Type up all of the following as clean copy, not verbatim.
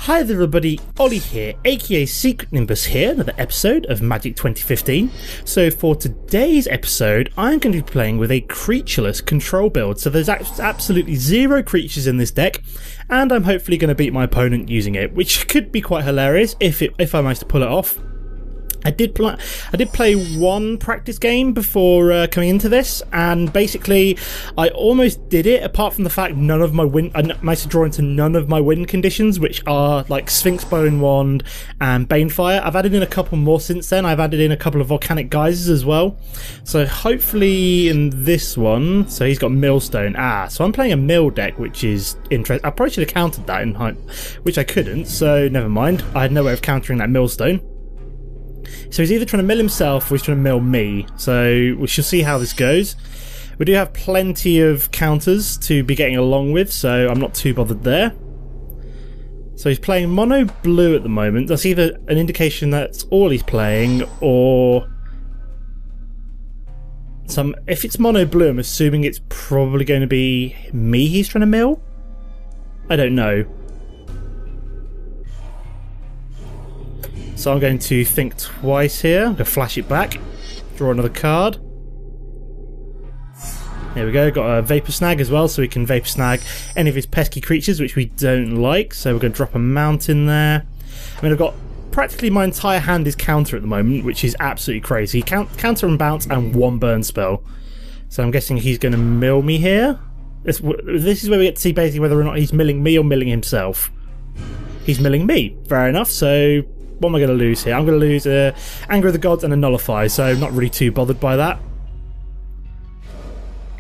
Hi there everybody, Ollie here, aka Secret Nimbus here, another episode of Magic 2015. So for today's episode, I'm going to be playing with a Creatureless control build. So there's absolutely zero creatures in this deck, and I'm hopefully going to beat my opponent using it, which could be quite hilarious if I manage to pull it off. I did play one practice game before coming into this, and basically I almost did it, apart from the fact I managed to draw into none of my win conditions, which are like sphinx-bone wand and banefire. I've added in a couple more since then. I've added in a couple of volcanic geysers as well. So hopefully in this one, so he's got millstone. So I'm playing a mill deck, which is interesting. I probably should have countered that in height, which I couldn't, so never mind. I had no way of countering that millstone. So he's either trying to mill himself or he's trying to mill me. So we shall see how this goes. We do have plenty of counters to be getting along with, so I'm not too bothered there. So he's playing mono blue at the moment. That's either an indication that's all he's playing, or if it's mono blue, I'm assuming it's probably going to be me he's trying to mill. I don't know. So I'm going to think twice here. I'm going to flash it back, draw another card. There we go, got a Vapor Snag as well, so we can Vapor Snag any of his pesky creatures, which we don't like. So we're going to drop a mountain there. I mean, I've got practically my entire hand is counter at the moment, which is absolutely crazy. Counter and bounce and one burn spell. So I'm guessing he's going to mill me here. This is where we get to see basically whether or not he's milling me or milling himself. He's milling me, fair enough, so what am I going to lose here? I'm going to lose Anger of the Gods and a Nullify, so I'm not really too bothered by that.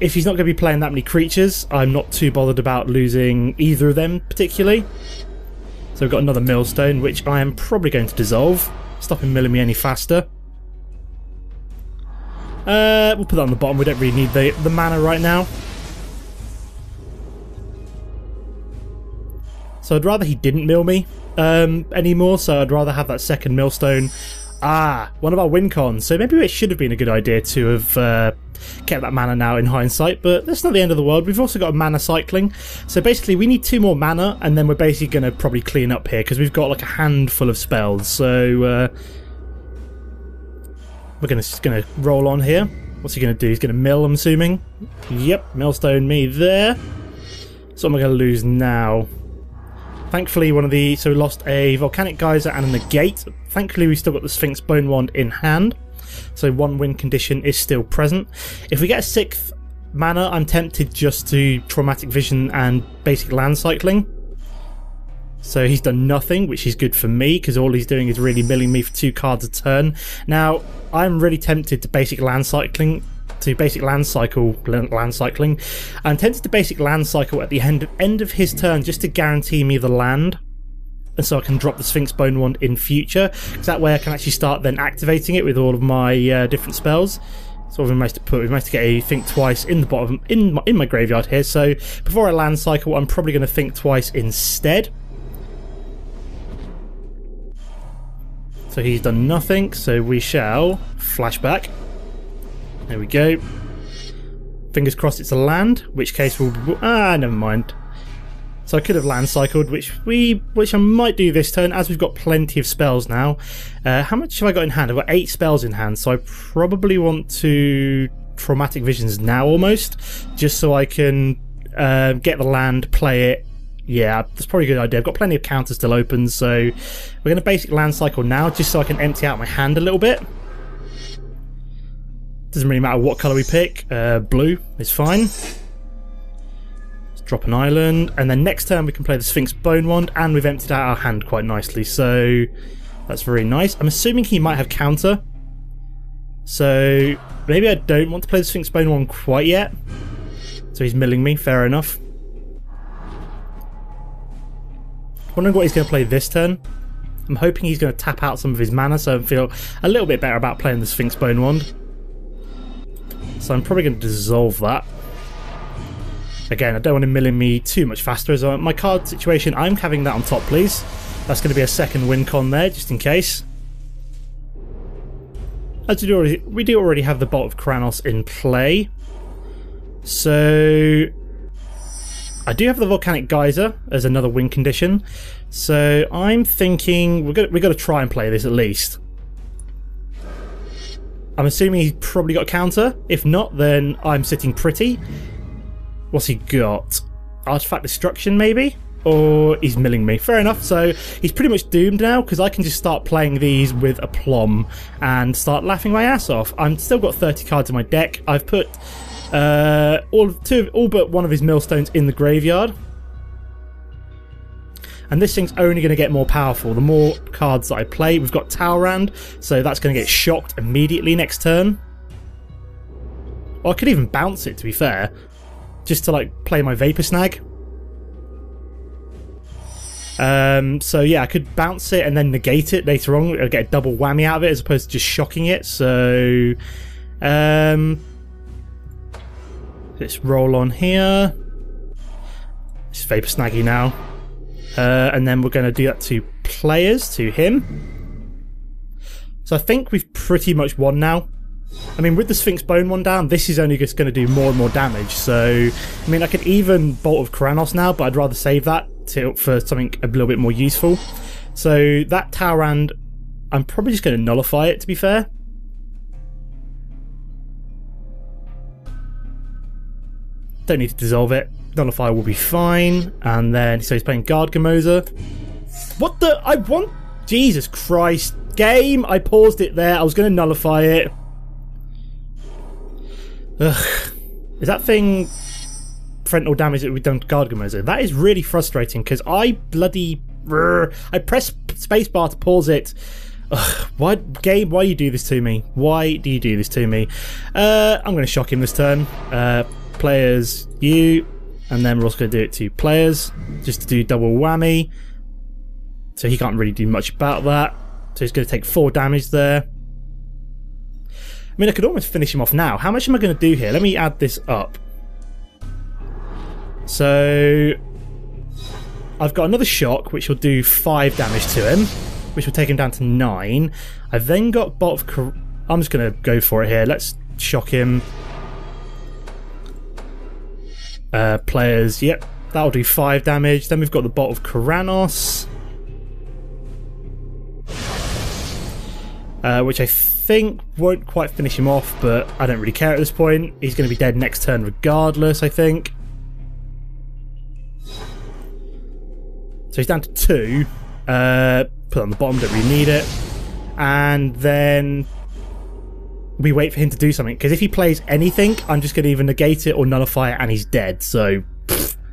If he's not going to be playing that many creatures, I'm not too bothered about losing either of them particularly. So we've got another Millstone, which I am probably going to dissolve. Stop him milling me any faster. We'll put that on the bottom, we don't really need the mana right now. So I'd rather he didn't mill me anymore, so I'd rather have that second millstone. One of our win cons, so maybe it should have been a good idea to have kept that mana now in hindsight, but that's not the end of the world. We've also got mana cycling, so basically we need 2 more mana, and then we're basically going to probably clean up here, because we've got like a handful of spells, so we're going to roll on here. What's he going to do? He's going to mill, I'm assuming. Yep, millstone me there. So what am I going to lose now? Thankfully, so we lost a volcanic geyser and a negate. Thankfully, we still got the sphinx-bone wand in hand, so one win condition is still present. If we get a 6th mana, I'm tempted just to traumatic vision and basic land cycling. So he's done nothing, which is good for me, because all he's doing is really milling me for 2 cards a turn. Now, I'm really tempted to basic land cycling. I'm tempted to basic land cycle at the end of his turn, just to guarantee me the land, and so I can drop the sphinx-bone wand in future, because that way I can actually start then activating it with all of my different spells. So we've managed to get a think twice in the bottom in my graveyard here. So before I land cycle, I'm probably going to think twice instead. So he's done nothing, so we shall flash back. There we go. Fingers crossed it's a land, which case we'll... never mind. So I could have land cycled, which I might do this turn, as we've got plenty of spells now. How much have I got in hand? I've got 8 spells in hand, so I probably want to traumatic visions now almost, just so I can get the land, play it. Yeah, that's probably a good idea. I've got plenty of counters still open, so we're going to basic land cycle now, just so I can empty out my hand a little bit. Doesn't really matter what colour we pick. Blue is fine. Let's drop an island, and then next turn we can play the sphinx-bone wand, and we've emptied out our hand quite nicely, so that's very nice. I'm assuming he might have counter, so maybe I don't want to play the sphinx-bone wand quite yet. So he's milling me, fair enough. Wondering what he's going to play this turn. I'm hoping he's going to tap out some of his mana, so I feel a little bit better about playing the sphinx-bone wand. So I'm probably going to dissolve that. Again, I don't want him milling me too much faster. As my card situation, I'm having that on top, please. That's going to be a second win con there, just in case. As we do already have the Bolt of Kranos in play. So I do have the volcanic geyser as another win condition. So I'm thinking we've got to try and play this at least. I'm assuming he's probably got a counter. If not, then I'm sitting pretty. What's he got? Artifact destruction, maybe? Or he's milling me. Fair enough. So he's pretty much doomed now because I can just start playing these with aplomb and start laughing my ass off. I'm still got 30 cards in my deck. I've put all but one of his millstones in the graveyard. And this thing's only going to get more powerful the more cards that I play. We've got Talrand, so that's going to get shocked immediately next turn. Or I could even bounce it, to be fair, just to like play my Vapor Snag. So yeah, I could bounce it and then negate it later on. I'll get a double whammy out of it as opposed to just shocking it. So let's roll on here. It's Vapor Snaggy now. And then we're going to do that to players, to him. So I think we've pretty much won now. I mean, with the sphinx-bone one down, this is only just going to do more and more damage. So, I mean, I could even Bolt of Creatureless now, but I'd rather save that for something a little bit more useful. So that Talrand, I'm probably just going to nullify it, to be fair. Don't need to dissolve it. Nullify will be fine. And then, so he's playing Gargamosa. What the? I want... Jesus Christ. Game, I paused it there. I was going to nullify it. Ugh. Is that thing frontal damage that we've done to Gargamosa? That is really frustrating because I bloody... I press spacebar to pause it. Ugh. Why, game, why do you do this to me? Why do you do this to me? I'm going to shock him this turn. Players, you... And then we're also going to do it to players, just to do double whammy. So he can't really do much about that. So he's going to take 4 damage there. I mean, I could almost finish him off now. How much am I going to do here? Let me add this up. So I've got another shock, which will do 5 damage to him, which will take him down to 9. I've then got Bolt of... I'm just going to go for it here. Let's shock him. Players, yep, that'll do 5 damage. Then we've got the Bolt of Creatureless, which I think won't quite finish him off, but I don't really care at this point. He's going to be dead next turn regardless, I think. So he's down to 2. Put on the bottom, don't really need it. And then we wait for him to do something, because if he plays anything, I'm just going to either negate it or nullify it, and he's dead. So,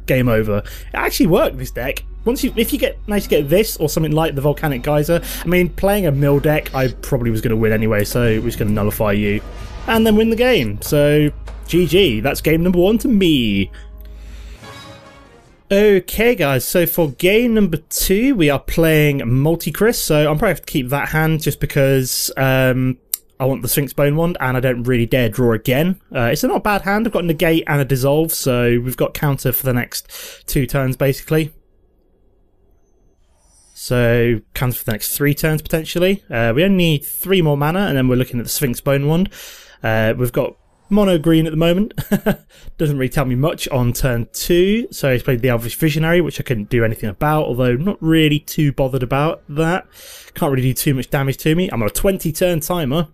game over. It actually worked, this deck. If you manage to get this or something like the volcanic geyser, I mean, playing a mill deck, I probably was going to win anyway. So we're just going to nullify you, and then win the game. So, GG. That's game number 1 to me. Okay guys, so for game number 2 we are playing Multi-Chris, so I'm probably have to keep that hand just because I want the sphinx-bone wand and I don't really dare draw again. It's a not bad hand. I've got a negate and a dissolve, so we've got counter for the next 2 turns basically. So counter for the next 3 turns potentially. We only need 3 more mana and then we're looking at the sphinx-bone wand. We've got mono green at the moment. Doesn't really tell me much on turn 2. So he's played the Elvish Visionary, which I couldn't do anything about, although not really too bothered about that. Can't really do too much damage to me. I'm on a 20 turn timer.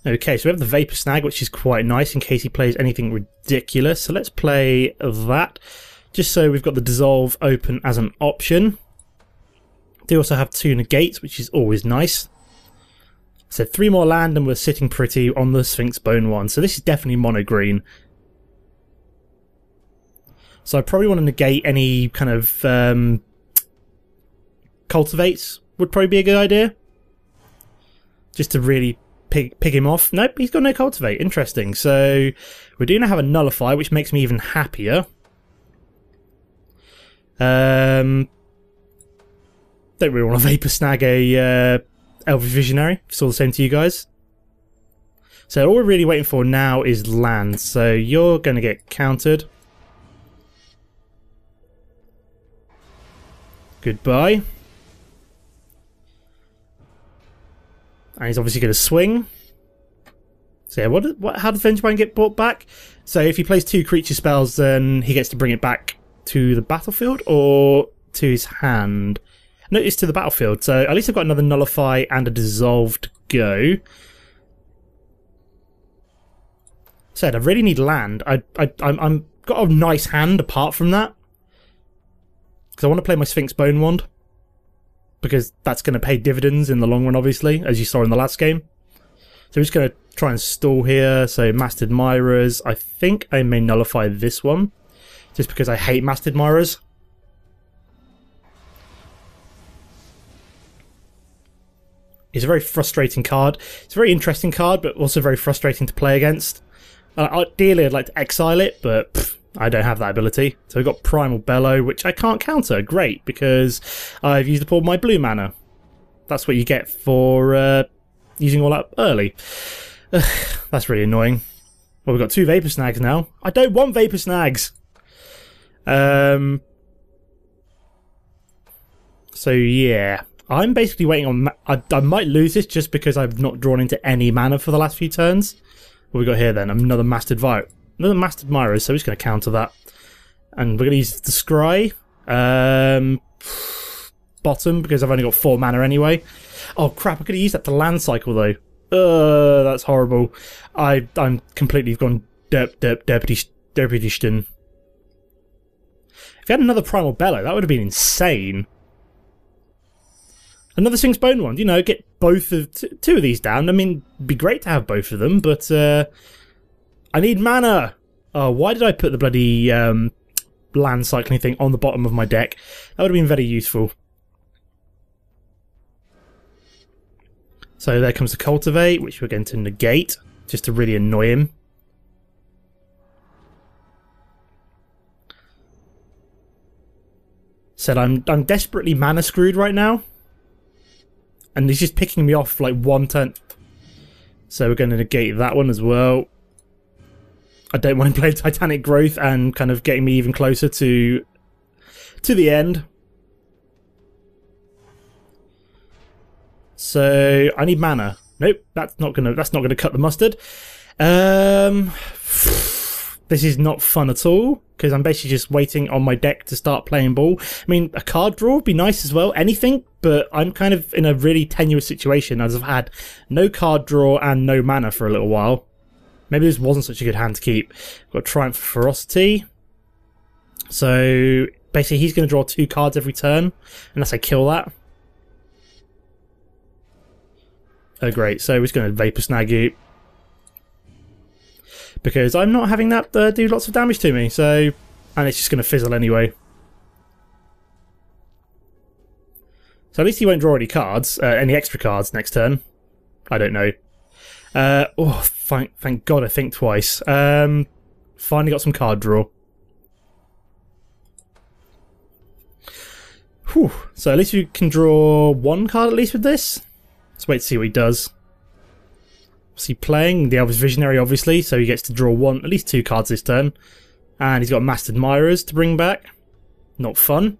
Okay, so we have the Vapor Snag, which is quite nice in case he plays anything ridiculous. So let's play that, just so we've got the Dissolve open as an option. They also have 2 negates, which is always nice. So 3 more land and we're sitting pretty on the sphinx-bone one. So this is definitely mono green. So I probably want to negate any kind of cultivates would probably be a good idea. Just to really pick him off. Nope, he's got no cultivate. Interesting. So we do now have a nullify, which makes me even happier. Don't really want to Vapor Snag a Elvish Visionary. It's all the same to you guys. So all we're really waiting for now is land. So you're going to get countered. Goodbye. And he's obviously going to swing. So yeah, how does Vengevine get brought back? So if he plays 2 creature spells, then he gets to bring it back to the battlefield or to his hand. No, it's to the battlefield. So at least I've got another nullify and a dissolve to go. Said I really need land. I'm got a nice hand apart from that, because I want to play my sphinx-bone wand, because that's going to pay dividends in the long run, obviously, as you saw in the last game. So we're just going to try and stall here. So masked admirers. I think I may nullify this one, just because I hate masked admirers. It's a very frustrating card. It's a very interesting card, but also very frustrating to play against. Ideally, I'd like to exile it, but pff, I don't have that ability. So we've got Primal Bellow, which I can't counter. Great, because I've used up all my blue mana. That's what you get for using all up early. That's really annoying. Well, we've got 2 Vapor Snags now. I don't want Vapor Snags! So yeah. I'm basically waiting on... I might lose this just because I've not drawn into any mana for the last few turns. What we got here then? Another Masked Admirer. Another Masked Admirer, so we're just going to counter that. And we're going to use the Scry. Bottom, because I've only got 4 mana anyway. Oh crap, I could have used that to land cycle though. That's horrible. I'm completely gone derpidishton. If you had another Primal Bellow, that would have been insane. Another sphinx-bone wand, you know, get both of 2 of these down. I mean, it'd be great to have both of them, but I need mana. Oh, why did I put the bloody land cycling thing on the bottom of my deck? That would have been very useful. So there comes the cultivate, which we're going to negate, just to really annoy him. Said I'm desperately mana screwed right now. And he's just picking me off like 1 turn. So we're going to negate that one as well. I don't mind playing Titanic Growth and kind of getting me even closer to the end. So I need mana. Nope, that's not gonna cut the mustard. This is not fun at all, because I'm basically just waiting on my deck to start playing ball. I mean, a card draw would be nice as well, anything, but I'm kind of in a really tenuous situation as I've had no card draw and no mana for a little while. Maybe this wasn't such a good hand to keep. Got Triumph of Ferocity. So basically he's going to draw 2 cards every turn, unless I kill that. Oh great, so we're just going to Vapor Snag you. Because I'm not having that do lots of damage to me, so... And it's just going to fizzle anyway. So at least he won't draw any cards, any extra cards next turn. I don't know. Oh, thank God I think twice. Finally got some card draw. Whew. So at least you can draw 1 card at least with this. Let's wait to see what he does. What's he playing? The Elvis Visionary, obviously, so he gets to draw at least 2 cards this turn. And he's got Masked Admirers to bring back. Not fun.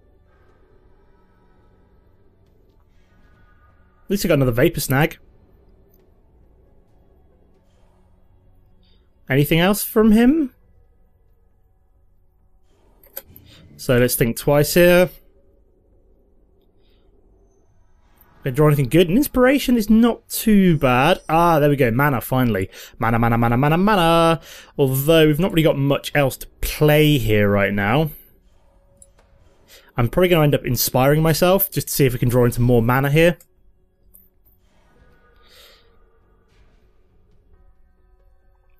At least he got another Vapor Snag. Anything else from him? So let's think twice here. Can I draw anything good? An Inspiration is not too bad. Ah, there we go. Mana, finally. Mana, mana, mana, mana, mana. Although we've not really got much else to play here right now. I'm probably going to end up inspiring myself just to see if we can draw into more mana here.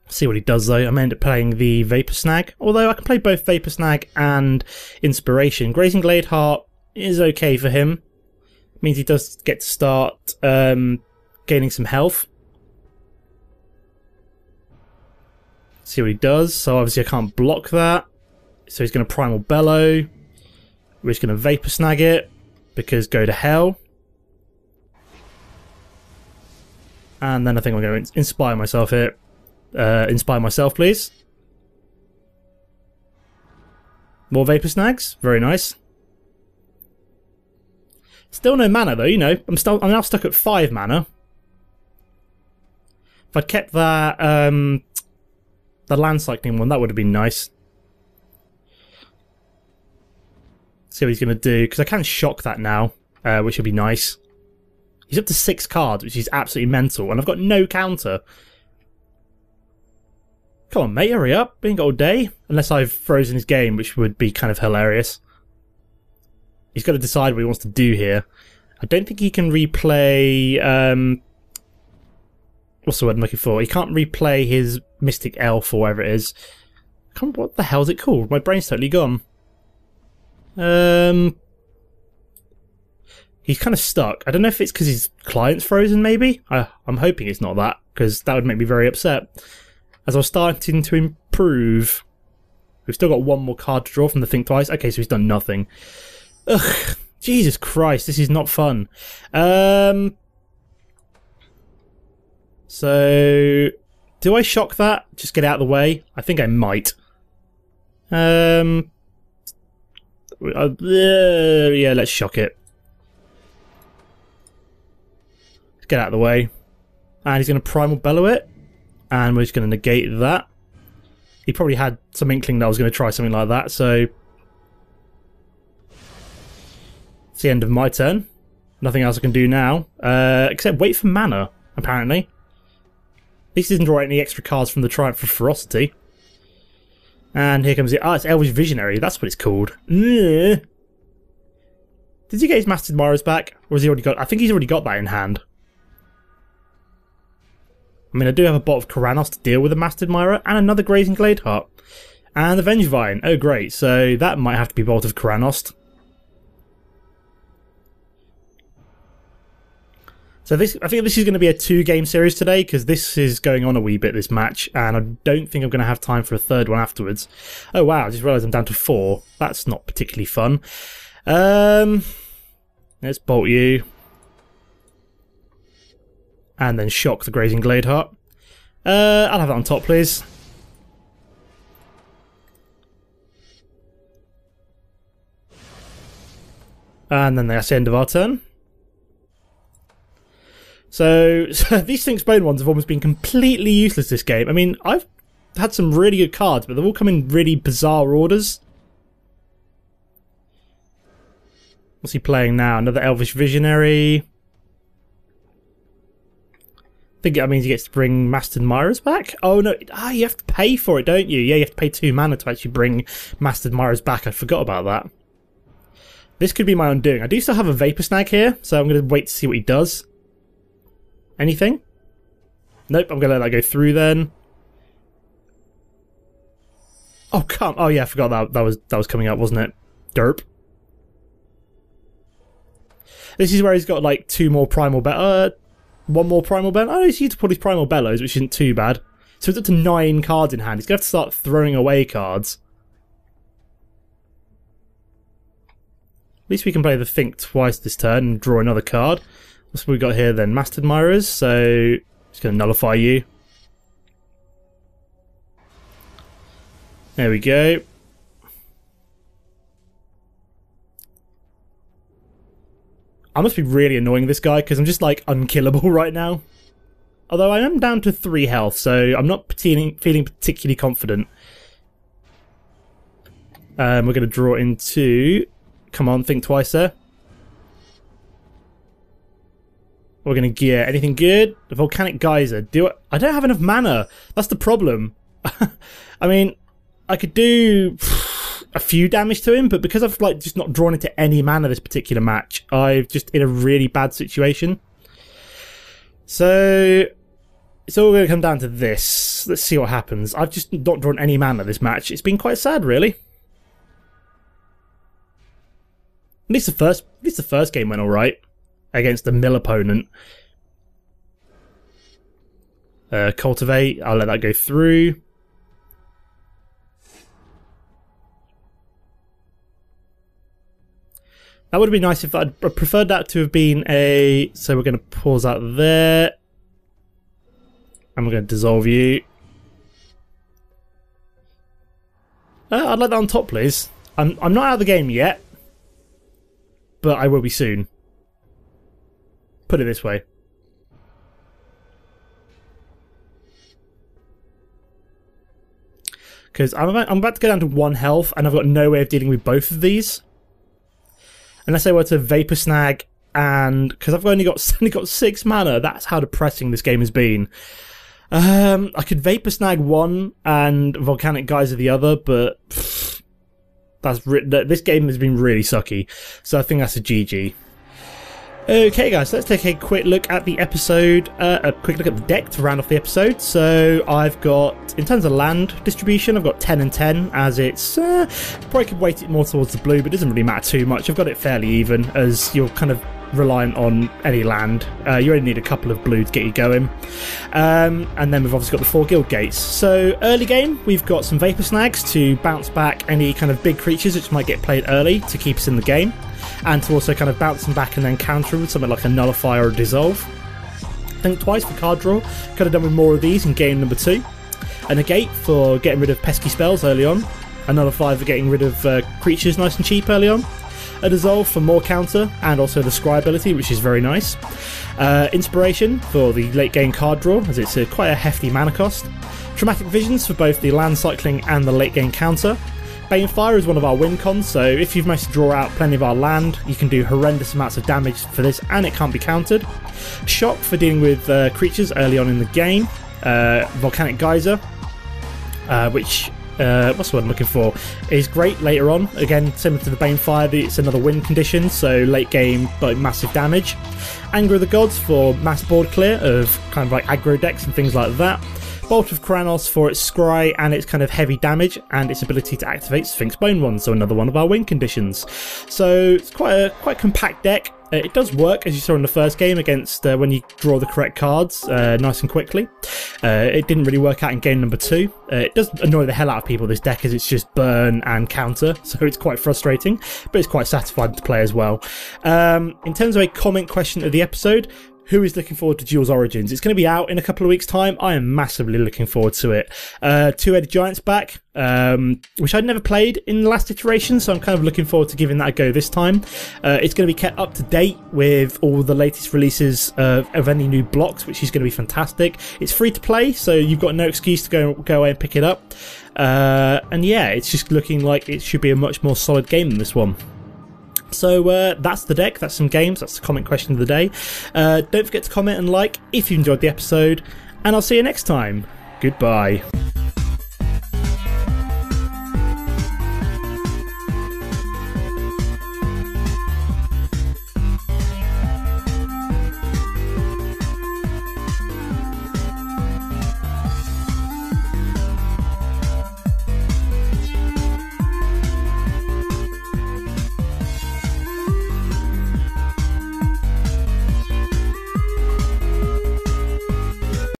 See what he does though. I may end up playing the Vapor Snag. Although I can play both Vapor Snag and Inspiration. Grazing Gladeheart is okay for him. Means he does get to start gaining some health. See what he does. So obviously I can't block that. So he's going to Primal Bellow. We're just going to Vapor Snag it, because go to hell. And then I think I'm going to inspire myself here. Inspire myself, please. More Vapor Snags. Very nice. Still no mana though, you know. I'm now stuck at 5 mana. If I'd kept that the land cycling one, that would have been nice. See what he's going to do, because I can shock that now, which would be nice. He's up to 6 cards, which is absolutely mental, and I've got no counter. Come on, mate, hurry up. We ain't got all day. Unless I've frozen his game, which would be kind of hilarious. He's got to decide what he wants to do here. I don't think he can replay... what's the word I'm looking for? He can't replay his Mystic Elf or whatever it is. What the hell is it called? My brain's totally gone. He's kind of stuck. I don't know if it's because his client's frozen, maybe? I'm hoping it's not that, because that would make me very upset. As I was starting to improve. We've still got one more card to draw from the Think Twice. Okay, so he's done nothing. Ugh, Jesus Christ, this is not fun. So, do I shock that? Just get out of the way? I think I might. Yeah, let's shock it. Let's get out of the way. And he's going to Primal Bellow it. And we're just going to negate that. He probably had some inkling that I was going to try something like that, so... It's the end of my turn. Nothing else I can do now. Except wait for mana, apparently. At least he didn't draw any extra cards from the Triumph of Ferocity. And here comes it. Ah, it's Elvish Visionary. That's what it's called. Did he get his Mastered Myras back? Or has he already got... I think he's already got that in hand. I mean, I do have a bot of Karanos to deal with a Mastered Myra, and another Grazing Gladeheart. And the Vengevine. Oh, great. So that might have to be Bolt of Karanos. So I think this is going to be a 2-game series today, because this is going on a wee bit, this match, and I don't think I'm going to have time for a third one afterwards. Oh wow, I just realised I'm down to 4. That's not particularly fun. Let's bolt you. And then shock the Grazing Gladeheart. I'll have that on top, please. And then that's the end of our turn. So these sphinx-bone ones have almost been completely useless this game. I mean, I've had some really good cards, but they've all come in really bizarre orders. What's he playing now? Another Elvish Visionary. I think that means he gets to bring Mastered Myras back. Oh no, you have to pay for it, don't you? Yeah, you have to pay 2 mana to actually bring Mastered Myras back. I forgot about that. This could be my undoing. I do still have a Vapor Snag here, so I'm going to wait to see what he does. Anything? Nope, I'm going to let that go through then. Oh, come. Oh yeah, I forgot that was coming up, wasn't it? Derp. This is where he's got like 2 more Primal one more Primal Bellows. Oh, he's used to put his Primal Bellows, which isn't too bad. So it's up to 9 cards in hand. He's going to have to start throwing away cards. At least we can play the Think Twice this turn and draw another card. What's we got here then? Mastered Myras. So just going to nullify you. There we go. I must be really annoying this guy because I'm just like unkillable right now. Although I am down to 3 health, so I'm not feeling particularly confident. We're going to draw into... Come on, Think Twice there. We're going to gear anything good. The Volcanic Geyser. I don't have enough mana. That's the problem. I mean, I could do a few damage to him, but because I've like just not drawn into any mana this particular match, I'm just in a really bad situation. So it's all going to come down to this. Let's see what happens. I've just not drawn any mana this match. It's been quite sad, really. At least the first game went all right against a mill opponent. Cultivate. I'll let that go through. That would have been nice if I'd preferred that to have been a... So we're going to pause that there. And we're going to dissolve you. I'd like that on top, please. I'm not out of the game yet. But I will be soon. Put it this way. Because I'm about to go down to 1 health, and I've got no way of dealing with both of these. unless I were to vapor snag, and because I've only got 6 mana, that's how depressing this game has been. I could vapor snag one and volcanic geyser the other, but this game has been really sucky, so I think that's a GG. Okay guys, let's take a quick look at the episode, a quick look at the deck to round off the episode. So I've got, in terms of land distribution, I've got 10 and 10, as it's, probably could weight it more towards the blue, but it doesn't really matter too much. I've got it fairly even, as you're kind of reliant on any land. You only need a couple of blue to get you going. And then we've obviously got the 4 guild gates. So early game, we've got some vapor snags to bounce back any kind of big creatures which might get played early to keep us in the game, and to also kind of bounce them back and then counter with something like a nullifier or a dissolve. Think twice for card draw. Could have done with more of these in game number 2. A negate for getting rid of pesky spells early on. A nullifier for getting rid of creatures nice and cheap early on. A dissolve for more counter, and also the scry ability, which is very nice. Inspiration for the late game card draw, as it's quite a hefty mana cost. Traumatic visions for both the land cycling and the late game counter. Banefire is one of our win cons, so if you've managed to draw out plenty of our land, you can do horrendous amounts of damage for this, and it can't be countered. Shock for dealing with creatures early on in the game. Volcanic geyser, which what's the word I'm looking for, is great later on. Again, similar to the Banefire, it's another win condition, so late game but massive damage. Anger of the Gods for mass board clear of kind of like aggro decks and things like that. Bolt of Kranos for its scry and its kind of heavy damage, and its ability to activate sphinx-bone one, so another one of our win conditions. So it's quite a compact deck. It does work, as you saw in the first game, against when you draw the correct cards nice and quickly. It didn't really work out in game number 2. It does annoy the hell out of people, this deck, as it's just burn and counter, so it's quite frustrating, but it's quite satisfying to play as well. In terms of a comment question of the episode, who is looking forward to Duel's Origins? It's going to be out in a couple of weeks' time. I am massively looking forward to it. Two-Headed Giant's back, which I'd never played in the last iteration, so I'm kind of looking forward to giving that a go this time. It's going to be kept up to date with all the latest releases of any new blocks, which is going to be fantastic. It's free to play, so you've got no excuse to go away and pick it up. And yeah, it's just looking like it should be a much more solid game than this one. So that's the deck, that's some games, that's the comment question of the day. Don't forget to comment and like if you enjoyed the episode, and I'll see you next time. Goodbye.